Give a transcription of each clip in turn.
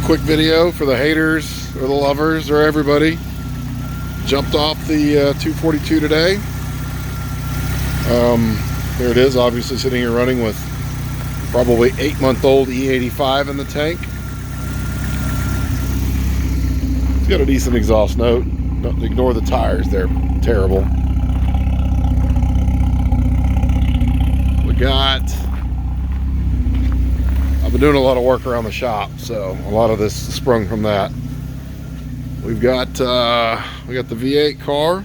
quick video for the haters or the lovers or everybody. Jumped off the 242 today. There it is, obviously sitting here running with probably 8-month-old E85 in the tank. It's got a decent exhaust note. Don't ignore the tires, they're terrible. I've been doing a lot of work around the shop, so a lot of this sprung from that. We got the V8 car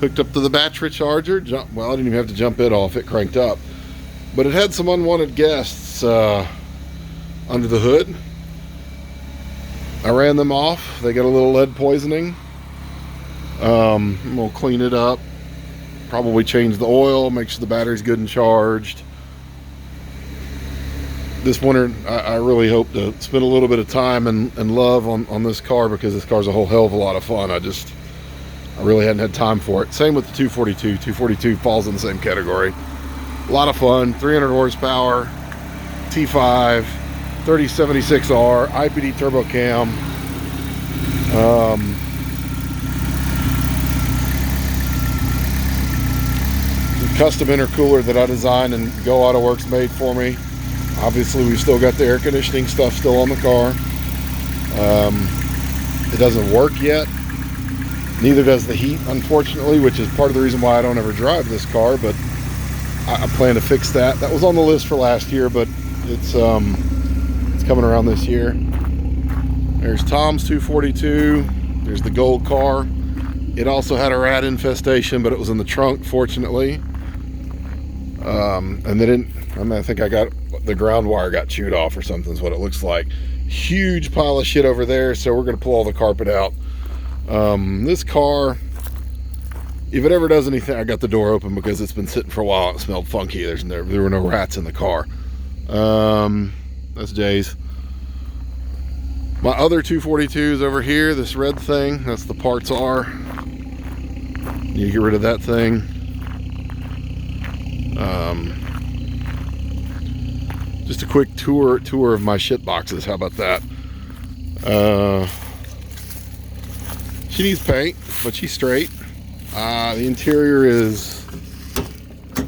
hooked up to the battery charger. Well, I didn't even have to jump it off, it cranked up. But it had some unwanted guests under the hood. I ran them off. They got a little lead poisoning. We'll clean it up. Probably change the oil, make sure the battery's good and charged. This winter, I really hope to spend a little bit of time and love on this car, because this car's a whole hell of a lot of fun. I really hadn't had time for it. Same with the 242. 242 falls in the same category. A lot of fun, 300 horsepower, T5, 3076R, IPD turbo cam. Custom intercooler that I designed and Go Auto Works made for me. Obviously, we've still got the air conditioning stuff still on the car. It doesn't work yet. Neither does the heat, unfortunately, which is part of the reason why I don't ever drive this car, but I plan to fix that. That was on the list for last year, but it's coming around this year. There's Tom's 242. There's the gold car. It also had a rat infestation, but it was in the trunk, fortunately. And they didn't, I think the ground wire got chewed off or something is what it looks like. Huge pile of shit over there, so we're going to pull all the carpet out. This car, if it ever does anything, I got the door open because it's been sitting for a while and it smelled funky. There were no rats in the car. That's Jay's. My other 242s over here, this red thing, that's the parts are. You get rid of that thing. Just a quick tour of my shit boxes. How about that? She needs paint, but she's straight. The interior is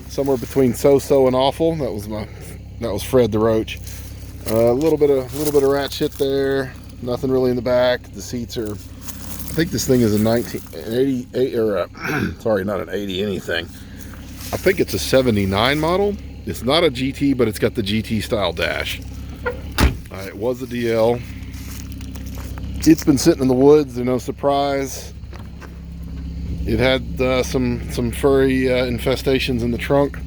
somewhere between so-so and awful. That was Fred the Roach. A little bit of rat shit there. Nothing really in the back. The seats are, I think this thing is a 1988 or sorry, not an 80 anything. I think it's a 79 model. It's not a GT, but it's got the GT style dash. It was a DL. It's been sitting in the woods, no surprise. It had some furry infestations in the trunk.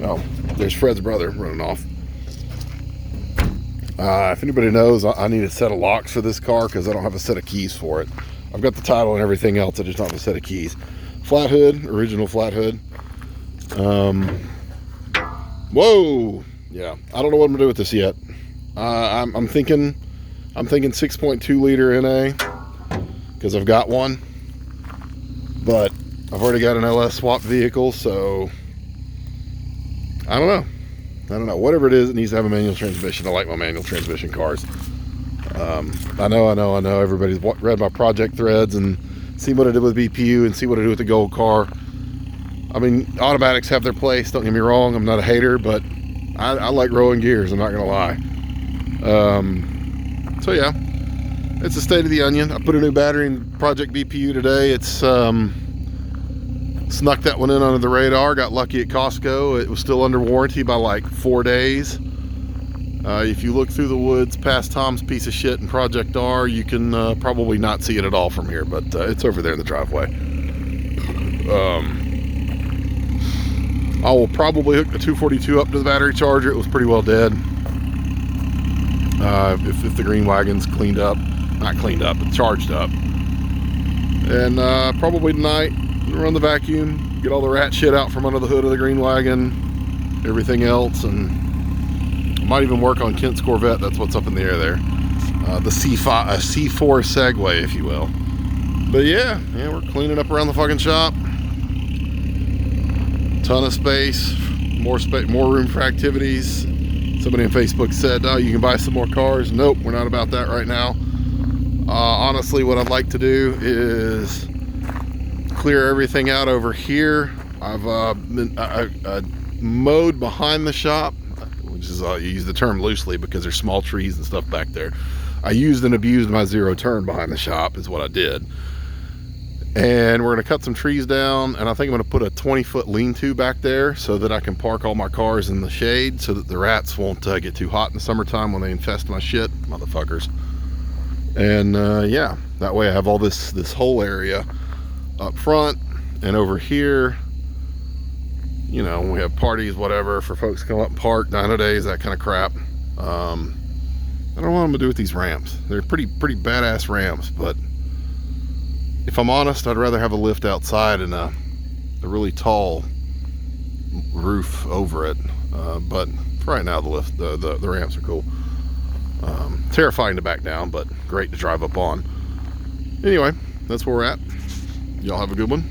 Oh, there's Fred's brother running off. If anybody knows, I need a set of locks for this car because I don't have a set of keys for it. I've got the title and everything else, I just don't have a set of keys. Flat hood, original flat hood. Whoa, yeah, I don't know what I'm gonna do with this yet. I'm thinking 6.2 liter NA because I've got one, but I've already got an LS swap vehicle, so I don't know. Whatever it is, it needs to have a manual transmission. I like my manual transmission cars. I know. Everybody's read my project threads and seen what I did with BPU and see what I do with the gold car. I mean, automatics have their place, don't get me wrong. I'm not a hater, but I like rolling gears, I'm not gonna lie. So yeah, it's the state of the onion. I put a new battery in Project BPU today. It's snuck that one in under the radar. Got lucky at Costco. It was still under warranty by like 4 days. If you look through the woods past Tom's piece of shit in Project R, you can probably not see it at all from here, but it's over there in the driveway. I will probably hook the 242 up to the battery charger. It was pretty well dead. If the green wagon's cleaned up, not cleaned up, but charged up. And probably tonight, run the vacuum, get all the rat shit out from under the hood of the green wagon, everything else, and I might even work on Kent's Corvette. That's what's up in the air there. The C4 Segway, if you will. But yeah, we're cleaning up around the fucking shop. Ton of space, more room for activities. Somebody on Facebook said, oh, you can buy some more cars. Nope, we're not about that right now. Honestly, what I'd like to do is clear everything out over here. I've mowed behind the shop, which is, you use the term loosely because there's small trees and stuff back there. I used and abused my zero turn behind the shop is what I did. And we're going to cut some trees down, and I think I'm going to put a 20-foot lean-to back there so that I can park all my cars in the shade so that the rats won't get too hot in the summertime when they infest my shit, motherfuckers. And yeah, that way I have all this whole area up front and over here. You know, we have parties, whatever, for folks to come up and park, dyno days, that kind of crap. I don't know what I'm gonna do with these ramps. They're pretty badass ramps, but if I'm honest, I'd rather have a lift outside and a really tall roof over it. But for right now, the ramps are cool. Terrifying to back down, but great to drive up on. Anyway, that's where we're at. Y'all have a good one.